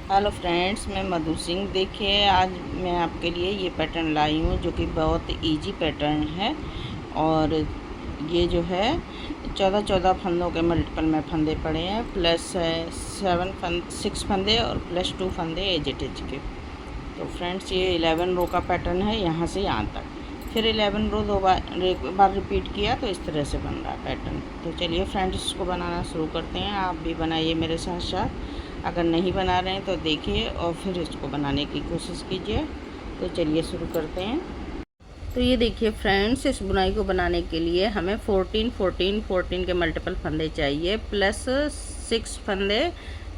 Hello friends, मैं मधु सिंह। देखिए, आज मैं आपके लिए ये पैटर्न लाई हूँ जो कि बहुत इजी पैटर्न है। और ये जो है 14 फंदों के मल्टीपल में फंदे पड़े हैं, प्लस 6 फंदे और प्लस 2 फंदे एज इट इज के। तो फ्रेंड्स, ये 11 रो का पैटर्न है, यहाँ से यहाँ तक। फिर 11 रो एक बार रिपीट किया तो इस तरह से बन रहा है पैटर्न। तो चलिए फ्रेंड्स, इसको बनाना शुरू करते हैं। आप भी बनाइए मेरे साथ साथ। अगर नहीं बना रहे हैं तो देखिए और फिर इसको बनाने की कोशिश कीजिए। तो चलिए शुरू करते हैं। तो ये देखिए फ्रेंड्स, इस बुनाई को बनाने के लिए हमें 14 के मल्टीपल फंदे चाहिए, प्लस 6 फंदे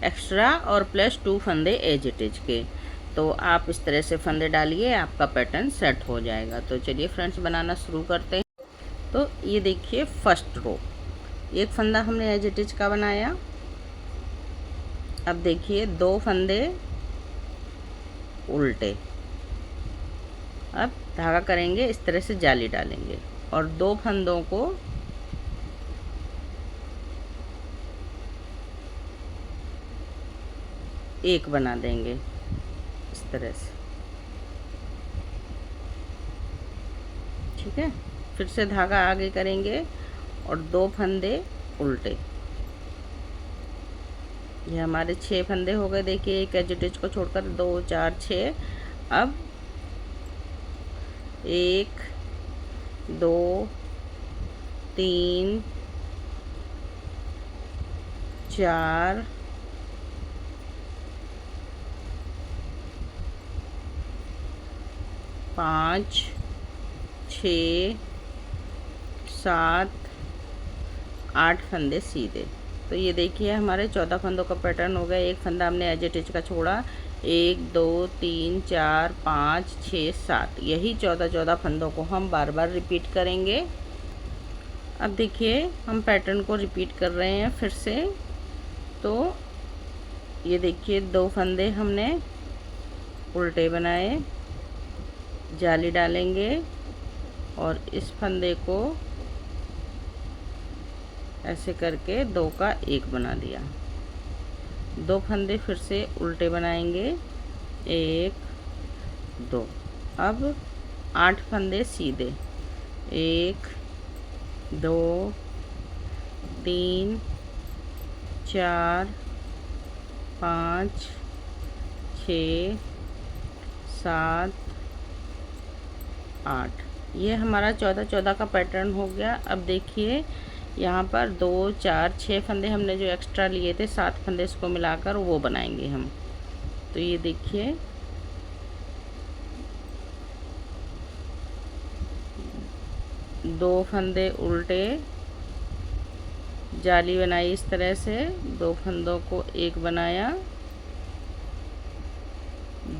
एक्स्ट्रा और प्लस 2 फंदे एज इट इज के। तो आप इस तरह से फंदे डालिए, आपका पैटर्न सेट हो जाएगा। तो चलिए फ्रेंड्स, बनाना शुरू करते हैं। तो ये देखिए फर्स्ट रो, एक फंदा हमने एज इट इज का बनाया। अब देखिए 2 फंदे उल्टे। अब धागा करेंगे इस तरह से, जाली डालेंगे और 2 फंदों को एक बना देंगे इस तरह से। ठीक है, फिर से धागा आगे करेंगे और 2 फंदे उल्टे। ये हमारे 6 फंदे हो गए। देखिए, एक एजिटेज को छोड़कर 2 4 6। अब 1 2 3 4 5 6 7 8 फंदे सीधे। तो ये देखिए हमारे 14 फंदों का पैटर्न हो गया। एक फंदा हमने एज इट इज का छोड़ा। 1 2 3 4 5 6 7, यही 14 फंदों को हम बार बार रिपीट करेंगे। अब देखिए हम पैटर्न को रिपीट कर रहे हैं फिर से। तो ये देखिए 2 फंदे हमने उल्टे बनाए, जाली डालेंगे और इस फंदे को ऐसे करके 2 का 1 बना दिया। 2 फंदे फिर से उल्टे बनाएंगे, 1 2। अब 8 फंदे सीधे, 1 2 3 4 5 6 7 8। ये हमारा 14 का पैटर्न हो गया। अब देखिए यहाँ पर 2 4 6 फंदे हमने जो एक्स्ट्रा लिए थे, 7 फंदे इसको मिलाकर वो बनाएंगे हम। तो ये देखिए 2 फंदे उल्टे, जाली बनाई इस तरह से, 2 फंदों को 1 बनाया,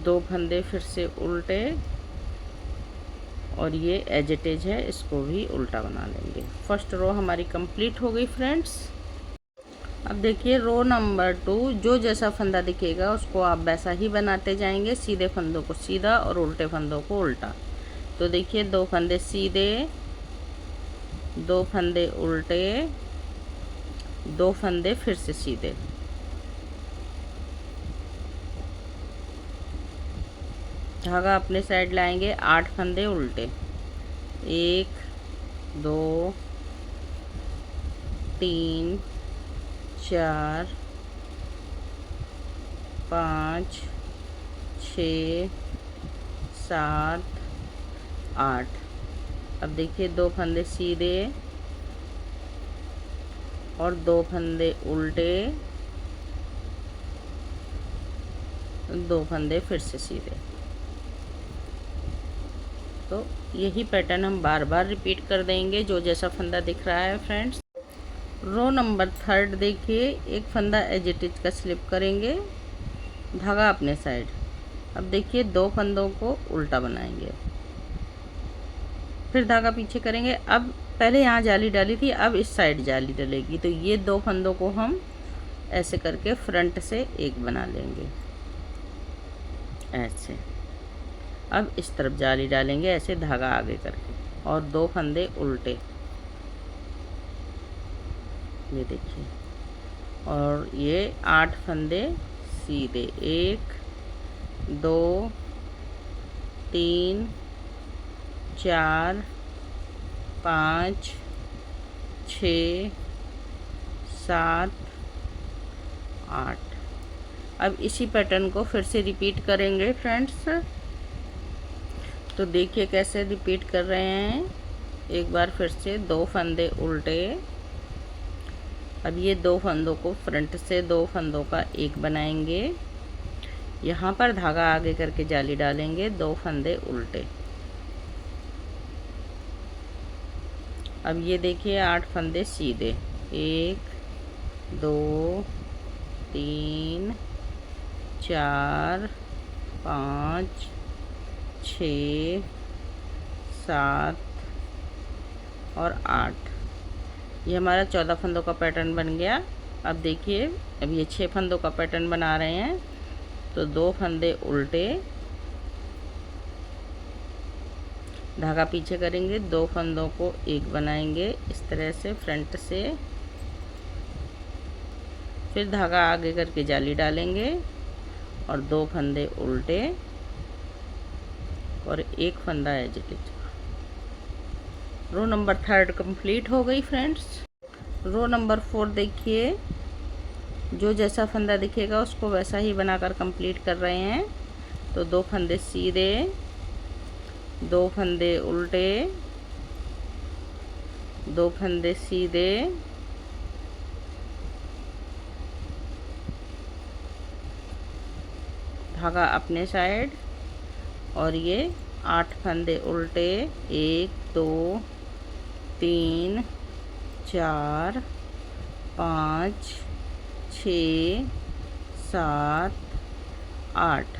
2 फंदे फिर से उल्टे और ये एजिटेज है, इसको भी उल्टा बना लेंगे। फर्स्ट रो हमारी कंप्लीट हो गई फ्रेंड्स। अब देखिए रो नंबर 2, जो जैसा फंदा दिखेगा उसको आप वैसा ही बनाते जाएंगे। सीधे फंदों को सीधा और उल्टे फंदों को उल्टा। तो देखिए 2 फंदे सीधे, 2 फंदे उल्टे, 2 फंदे फिर से सीधे। धागा अपने साइड लाएंगे, 8 फंदे उल्टे, 1 2 3 4 5 6 7 8। अब देखिए 2 फंदे सीधे और 2 फंदे उल्टे, 2 फंदे फिर से सीधे। तो यही पैटर्न हम बार बार रिपीट कर देंगे, जो जैसा फंदा दिख रहा है फ्रेंड्स। रो नंबर 3 देखिए, एक फंदा एज इट इज का स्लिप करेंगे, धागा अपने साइड। अब देखिए 2 फंदों को उल्टा बनाएंगे, फिर धागा पीछे करेंगे। अब पहले यहाँ जाली डाली थी, अब इस साइड जाली डलेगी। तो ये 2 फंदों को हम ऐसे करके फ्रंट से 1 बना लेंगे ऐसे। अब इस तरफ जाली डालेंगे ऐसे, धागा आगे करके, और 2 फंदे उल्टे, ये देखिए, और ये 8 फंदे सीधे, 1 2 3 4 5 6 7 8। अब इसी पैटर्न को फिर से रिपीट करेंगे फ्रेंड्स। तो देखिए कैसे रिपीट कर रहे हैं। एक बार फिर से 2 फंदे उल्टे। अब ये 2 फंदों को फ्रंट से 2 फंदों का एक बनाएंगे। यहाँ पर धागा आगे करके जाली डालेंगे, 2 फंदे उल्टे। अब ये देखिए 8 फंदे सीधे, 1 2 3 4 5 6 7 और 8। ये हमारा 14 फंदों का पैटर्न बन गया। अब देखिए अब ये 6 फंदों का पैटर्न बना रहे हैं। तो 2 फंदे उल्टे, धागा पीछे करेंगे, 2 फंदों को एक बनाएंगे इस तरह से फ्रंट से। फिर धागा आगे करके जाली डालेंगे और 2 फंदे उल्टे और एक फंदा as it is. Row number 3 complete हो गई फ्रेंड्स। रो नंबर 4 देखिए, जो जैसा फंदा दिखेगा उसको वैसा ही बनाकर कंप्लीट कर रहे हैं। तो 2 फंदे सीधे, 2 फंदे उल्टे, 2 फंदे सीधे, धागा अपने साइड और ये 8 फंदे उल्टे, 1 2 3 4 5 6 7 8।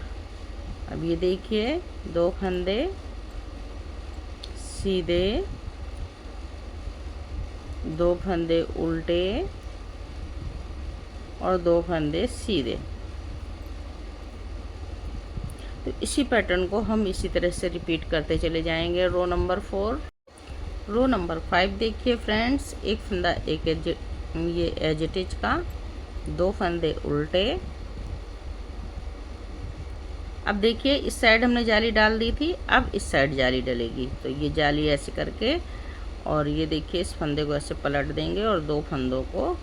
अब ये देखिए 2 फंदे सीधे, 2 फंदे उल्टे और 2 फंदे सीधे। तो इसी पैटर्न को हम इसी तरह से रिपीट करते चले जाएंगे। रो नंबर 4। रो नंबर 5 देखिए फ्रेंड्स, एक फंदा एक ये एज इट इज का, 2 फंदे उल्टे। अब देखिए इस साइड हमने जाली डाल दी थी, अब इस साइड जाली डलेगी। तो ये जाली ऐसे करके और ये देखिए इस फंदे को ऐसे पलट देंगे और 2 फंदों को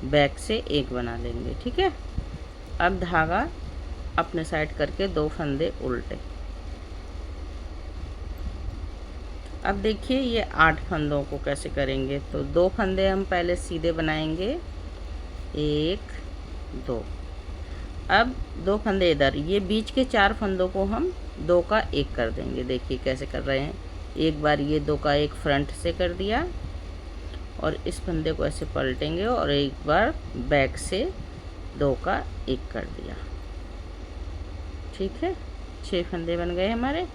बैक से एक बना लेंगे। ठीक है। अब धागा अपने साइड करके 2 फंदे उल्टे। अब देखिए ये 8 फंदों को कैसे करेंगे। तो 2 फंदे हम पहले सीधे बनाएंगे, 1 2। अब 2 फंदे इधर, ये बीच के 4 फंदों को हम 2 का 1 कर देंगे। देखिए कैसे कर रहे हैं। एक बार ये 2 का 1 फ्रंट से कर दिया और इस फंदे को ऐसे पलटेंगे और एक बार बैक से 2 का 1 कर दिया। ठीक है, 6 फंदे बन गए हमारे।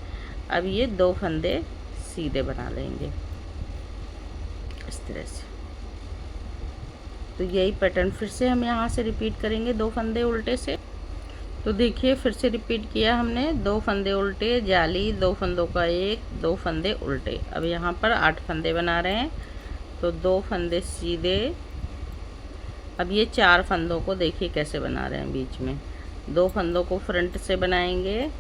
अब ये 2 फंदे सीधे बना लेंगे इस तरह से। तो यही पैटर्न फिर से हम यहाँ से रिपीट करेंगे 2 फंदे उल्टे से। तो देखिए फिर से रिपीट किया हमने, 2 फंदे उल्टे, जाली, 2 फंदों का 1, 2 फंदे उल्टे। अब यहाँ पर 8 फंदे बना रहे हैं। तो 2 फंदे सीधे। अब ये 4 फंदों को देखिए कैसे बना रहे हैं। बीच में 2 फंदों को फ्रंट से बनाएंगे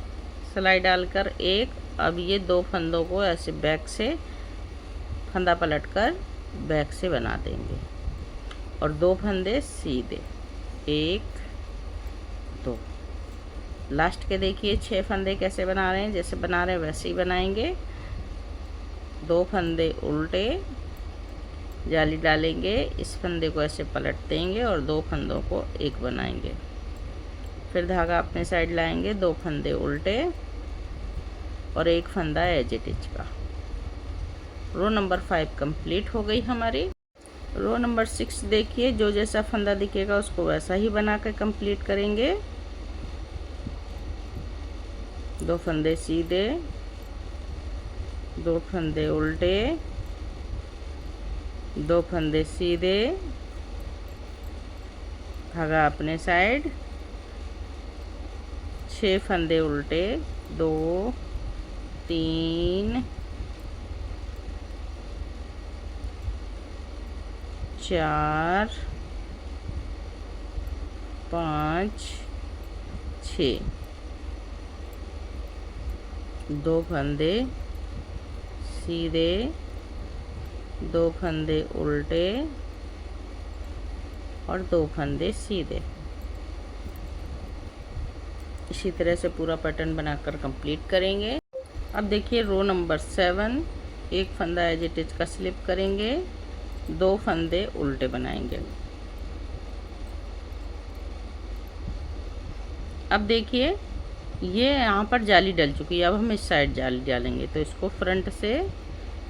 सिलाई डालकर 1। अब ये 2 फंदों को ऐसे बैक से फंदा पलटकर बैक से बना देंगे और 2 फंदे सीधे, 1 2। लास्ट के देखिए 6 फंदे कैसे बना रहे हैं, जैसे बना रहे हैं वैसे ही बनाएंगे। 2 फंदे उल्टे, जाली डालेंगे, इस फंदे को ऐसे पलट देंगे और 2 फंदों को एक बनाएंगे। फिर धागा अपने साइड लाएंगे, 2 फंदे उल्टे और एक फंदा एज इट इज का। रो नंबर 5 कंप्लीट हो गई हमारी। रो नंबर 6 देखिए, जो जैसा फंदा दिखेगा उसको वैसा ही बना के कंप्लीट करेंगे। 2 फंदे सीधे, 2 फंदे उल्टे, 2 फंदे सीधे, धागा अपने साइड, 6 फंदे उल्टे, 2 3 4 5 6, 2 फंदे सीधे, 2 फंदे उल्टे और 2 फंदे सीधे। इसी तरह से पूरा पैटर्न बनाकर कंप्लीट करेंगे। अब देखिए रो नंबर 7, एक फंदा एज इट इज का स्लिप करेंगे, 2 फंदे उल्टे बनाएंगे। अब देखिए ये यहाँ पर जाली डल चुकी है, अब हम इस साइड जाली डालेंगे, तो इसको फ्रंट से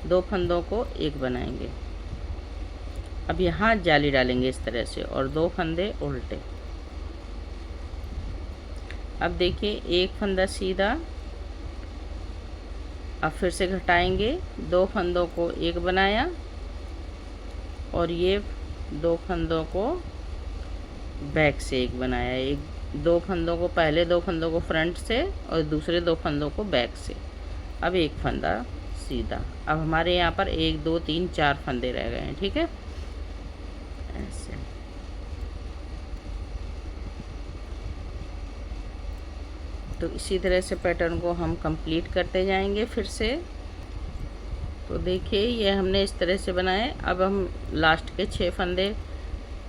2 फंदों को एक बनाएंगे। अब यहाँ जाली डालेंगे इस तरह से और 2 फंदे उल्टे। अब देखिए एक फंदा सीधा, अब फिर से घटाएंगे, 2 फंदों को एक बनाया और ये 2 फंदों को बैक से एक बनाया। एक 2 फंदों को, पहले 2 फंदों को फ्रंट से और दूसरे 2 फंदों को बैक से। अब एक फंदा सीधा। अब हमारे यहाँ पर 1 2 3 4 फंदे रह गए हैं, ठीक है, ऐसे। तो इसी तरह से पैटर्न को हम कंप्लीट करते जाएंगे फिर से। तो देखिए ये हमने इस तरह से बनाए। अब हम लास्ट के 6 फंदे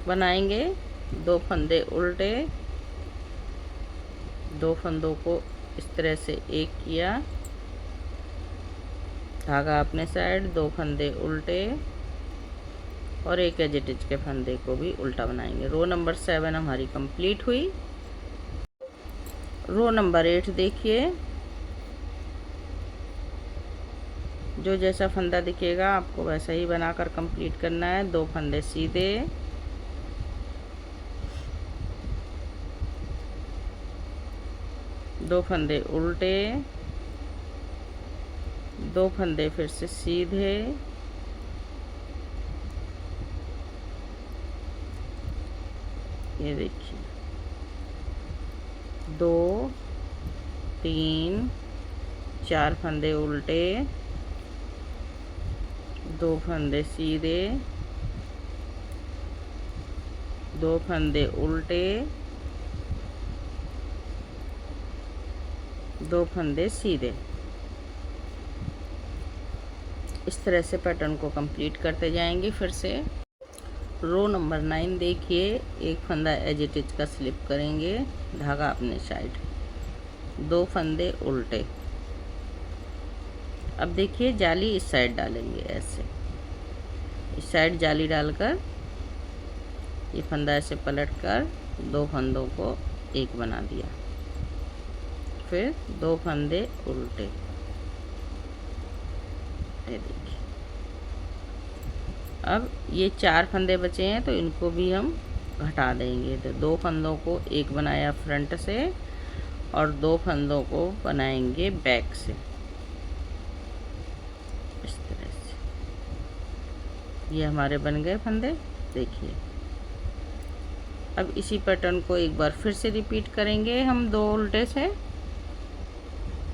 बनाएंगे, 2 फंदे उल्टे, 2 फंदों को इस तरह से एक किया, धागा अपने साइड, 2 फंदे उल्टे और एक एज इट इज के फंदे को भी उल्टा बनाएंगे। रो नंबर 7 हमारी कंप्लीट हुई। रो नंबर 8 देखिए, जो जैसा फंदा दिखेगा आपको वैसा ही बनाकर कंप्लीट करना है। 2 फंदे सीधे, 2 फंदे उल्टे, 2 फंदे फिर से सीधे, ये देखिए 2 3 4 फंदे उल्टे, 2 फंदे सीधे, 2 फंदे उल्टे, 2 फंदे सीधे। इस तरह से पैटर्न को कंप्लीट करते जाएंगे फिर से। रो नंबर 9 देखिए, एक फंदा एज इट इज का स्लिप करेंगे, धागा अपने साइड, 2 फंदे उल्टे। अब देखिए जाली इस साइड डालेंगे, ऐसे इस साइड जाली डालकर ये फंदा ऐसे पलट कर 2 फंदों को एक बना दिया, फिर 2 फंदे उल्टे, ये देखिए। अब ये 4 फंदे बचे हैं तो इनको भी हम घटा देंगे। तो 2 फंदों को एक बनाया फ्रंट से और 2 फंदों को बनाएंगे बैक से, इस तरह से। ये हमारे बन गए फंदे, देखिए। अब इसी पैटर्न को एक बार फिर से रिपीट करेंगे हम 2 उल्टे से।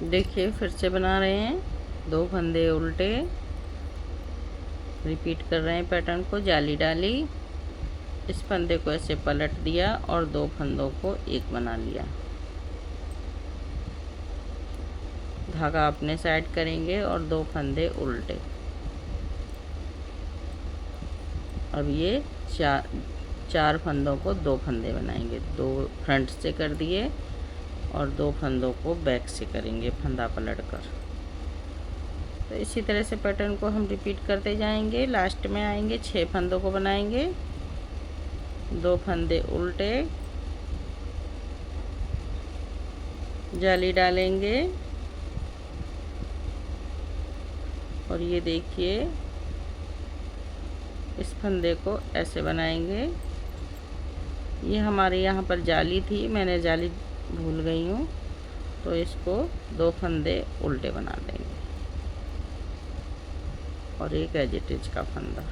देखिए फिर से बना रहे हैं, 2 फंदे उल्टे, रिपीट कर रहे हैं पैटर्न को। जाली डाली, इस फंदे को ऐसे पलट दिया और 2 फंदों को एक बना लिया, धागा अपने साइड करेंगे और 2 फंदे उल्टे। अब ये 4 फंदों को 2 फंदे बनाएंगे, 2 फ्रंट से कर दिए और 2 फंदों को बैक से करेंगे फंदा पलट कर। तो इसी तरह से पैटर्न को हम रिपीट करते जाएंगे। लास्ट में आएंगे, 6 फंदों को बनाएंगे, 2 फंदे उल्टे, जाली डालेंगे और ये देखिए इस फंदे को ऐसे बनाएंगे। ये हमारे यहाँ पर जाली थी, मैंने जाली भूल गई हूँ, तो इसको 2 फंदे उल्टे बना देंगे और एक एज इट इज का फंदा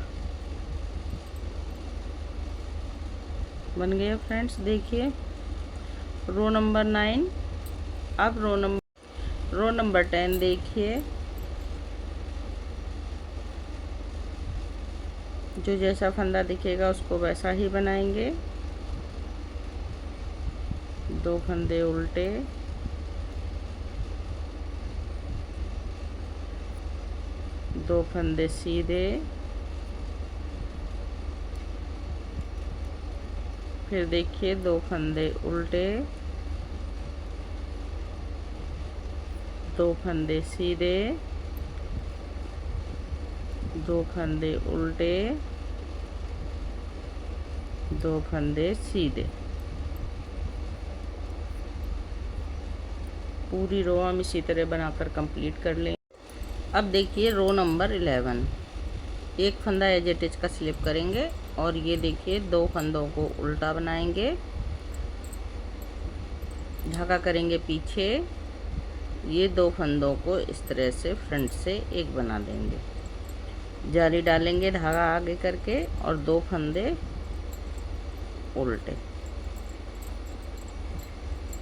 बन गया फ्रेंड्स। देखिए रो नंबर 9। अब रो नंबर 10 देखिए, जो जैसा फंदा दिखेगा उसको वैसा ही बनाएंगे। 2 फंदे उल्टे, 2 फंदे सीधे, फिर देखिए 2 फंदे उल्टे, 2 फंदे सीधे, 2 फंदे उल्टे, 2 फंदे सीधे। पूरी रो हम इसी तरह बनाकर कंप्लीट कर लें। अब देखिए रो नंबर 11, एक फंदा एज इट इज का स्लिप करेंगे और ये देखिए 2 फंदों को उल्टा बनाएंगे, धागा करेंगे पीछे, ये 2 फंदों को इस तरह से फ्रंट से एक बना देंगे, जाली डालेंगे धागा आगे करके और 2 फंदे उल्टे।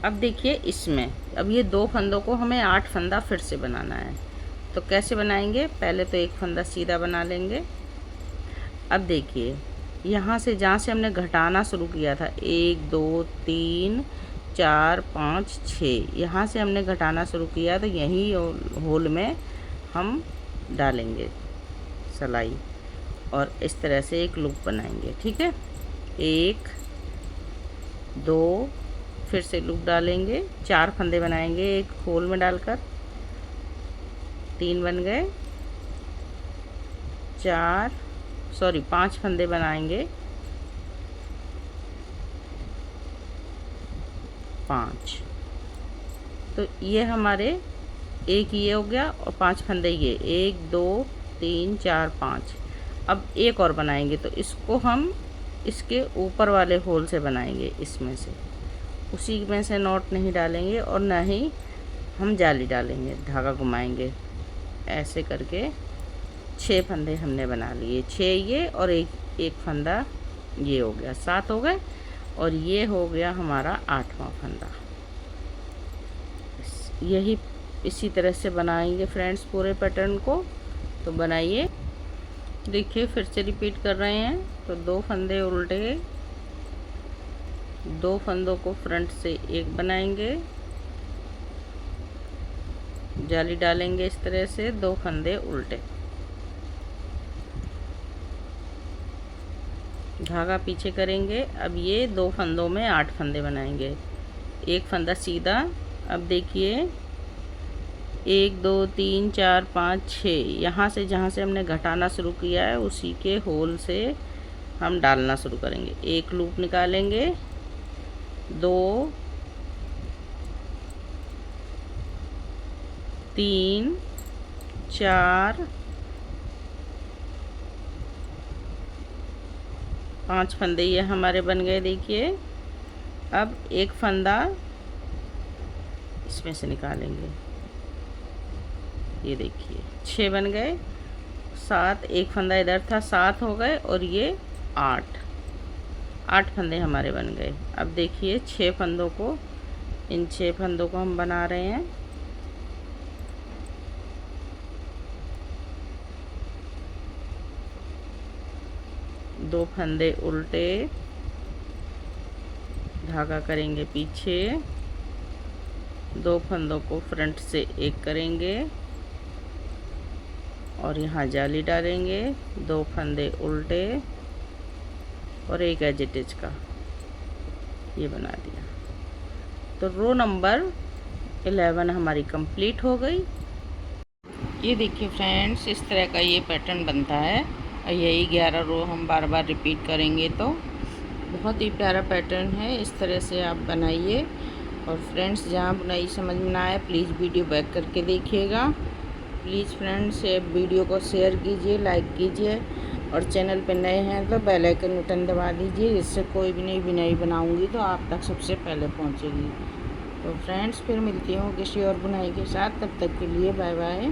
अब देखिए इसमें अब ये 2 फंदों को हमें 8 फंदा फिर से बनाना है, तो कैसे बनाएंगे? पहले तो एक फंदा सीधा बना लेंगे। अब देखिए यहाँ से जहाँ से हमने घटाना शुरू किया था 1 2 3 4 5 6, यहाँ से हमने घटाना शुरू किया तो यही होल में हम डालेंगे सिलाई और इस तरह से एक लूप बनाएंगे। ठीक है, 1 2, फिर से लूप डालेंगे, 4 फंदे बनाएंगे एक होल में डालकर, 3 बन गए, 5 फंदे बनाएंगे, 5। तो ये हमारे एक ये हो गया और 5 फंदे ये 1 2 3 4 5। अब एक और बनाएंगे तो इसको हम इसके ऊपर वाले होल से बनाएंगे, इसमें से उसी में से नॉट नहीं डालेंगे और ना ही हम जाली डालेंगे, धागा घुमाएंगे ऐसे करके। 6 फंदे हमने बना लिए, 6 ये और एक फंदा ये हो गया, 7 हो गए और ये हो गया हमारा 8वां फंदा। यही इसी तरह से बनाएंगे फ्रेंड्स पूरे पैटर्न को। तो बनाइए, देखिए फिर से रिपीट कर रहे हैं। तो 2 फंदे उल्टे, 2 फंदों को फ्रंट से एक बनाएंगे, जाली डालेंगे इस तरह से, 2 फंदे उल्टे, धागा पीछे करेंगे। अब ये 2 फंदों में 8 फंदे बनाएंगे, एक फंदा सीधा। अब देखिए 1 2 3 4 5 6, यहाँ से जहाँ से हमने घटाना शुरू किया है उसी के होल से हम डालना शुरू करेंगे। एक लूप निकालेंगे, 2 3 4 5 फंदे ये हमारे बन गए। देखिए अब एक फंदा इसमें से निकालेंगे, ये देखिए 6 बन गए, 7, एक फंदा इधर था, 7 हो गए और ये 8 फंदे हमारे बन गए। अब देखिए 6 फंदों को, इन 6 फंदों को हम बना रहे हैं। दो फंदे उल्टे, धागा करेंगे पीछे, 2 फंदों को फ्रंट से एक करेंगे और यहाँ जाली डालेंगे, 2 फंदे उल्टे और एक एजिटेज का ये बना दिया। तो रो नंबर 11 हमारी कंप्लीट हो गई। ये देखिए फ्रेंड्स, इस तरह का ये पैटर्न बनता है और यही 11 रो हम बार बार रिपीट करेंगे। तो बहुत ही प्यारा पैटर्न है, इस तरह से आप बनाइए। और फ्रेंड्स, जहाँ बुनाई समझ में ना आए प्लीज़ वीडियो बैक करके देखिएगा। प्लीज़ फ्रेंड्स वीडियो को शेयर कीजिए, लाइक कीजिए और चैनल पर नए हैं तो बेल आइकन बटन दबा दीजिए, जिससे कोई भी नई बुनाई बनाऊंगी तो आप तक सबसे पहले पहुंचेगी। तो फ्रेंड्स फिर मिलती हूँ किसी और बुनाई के साथ, तब तक के लिए बाय बाय।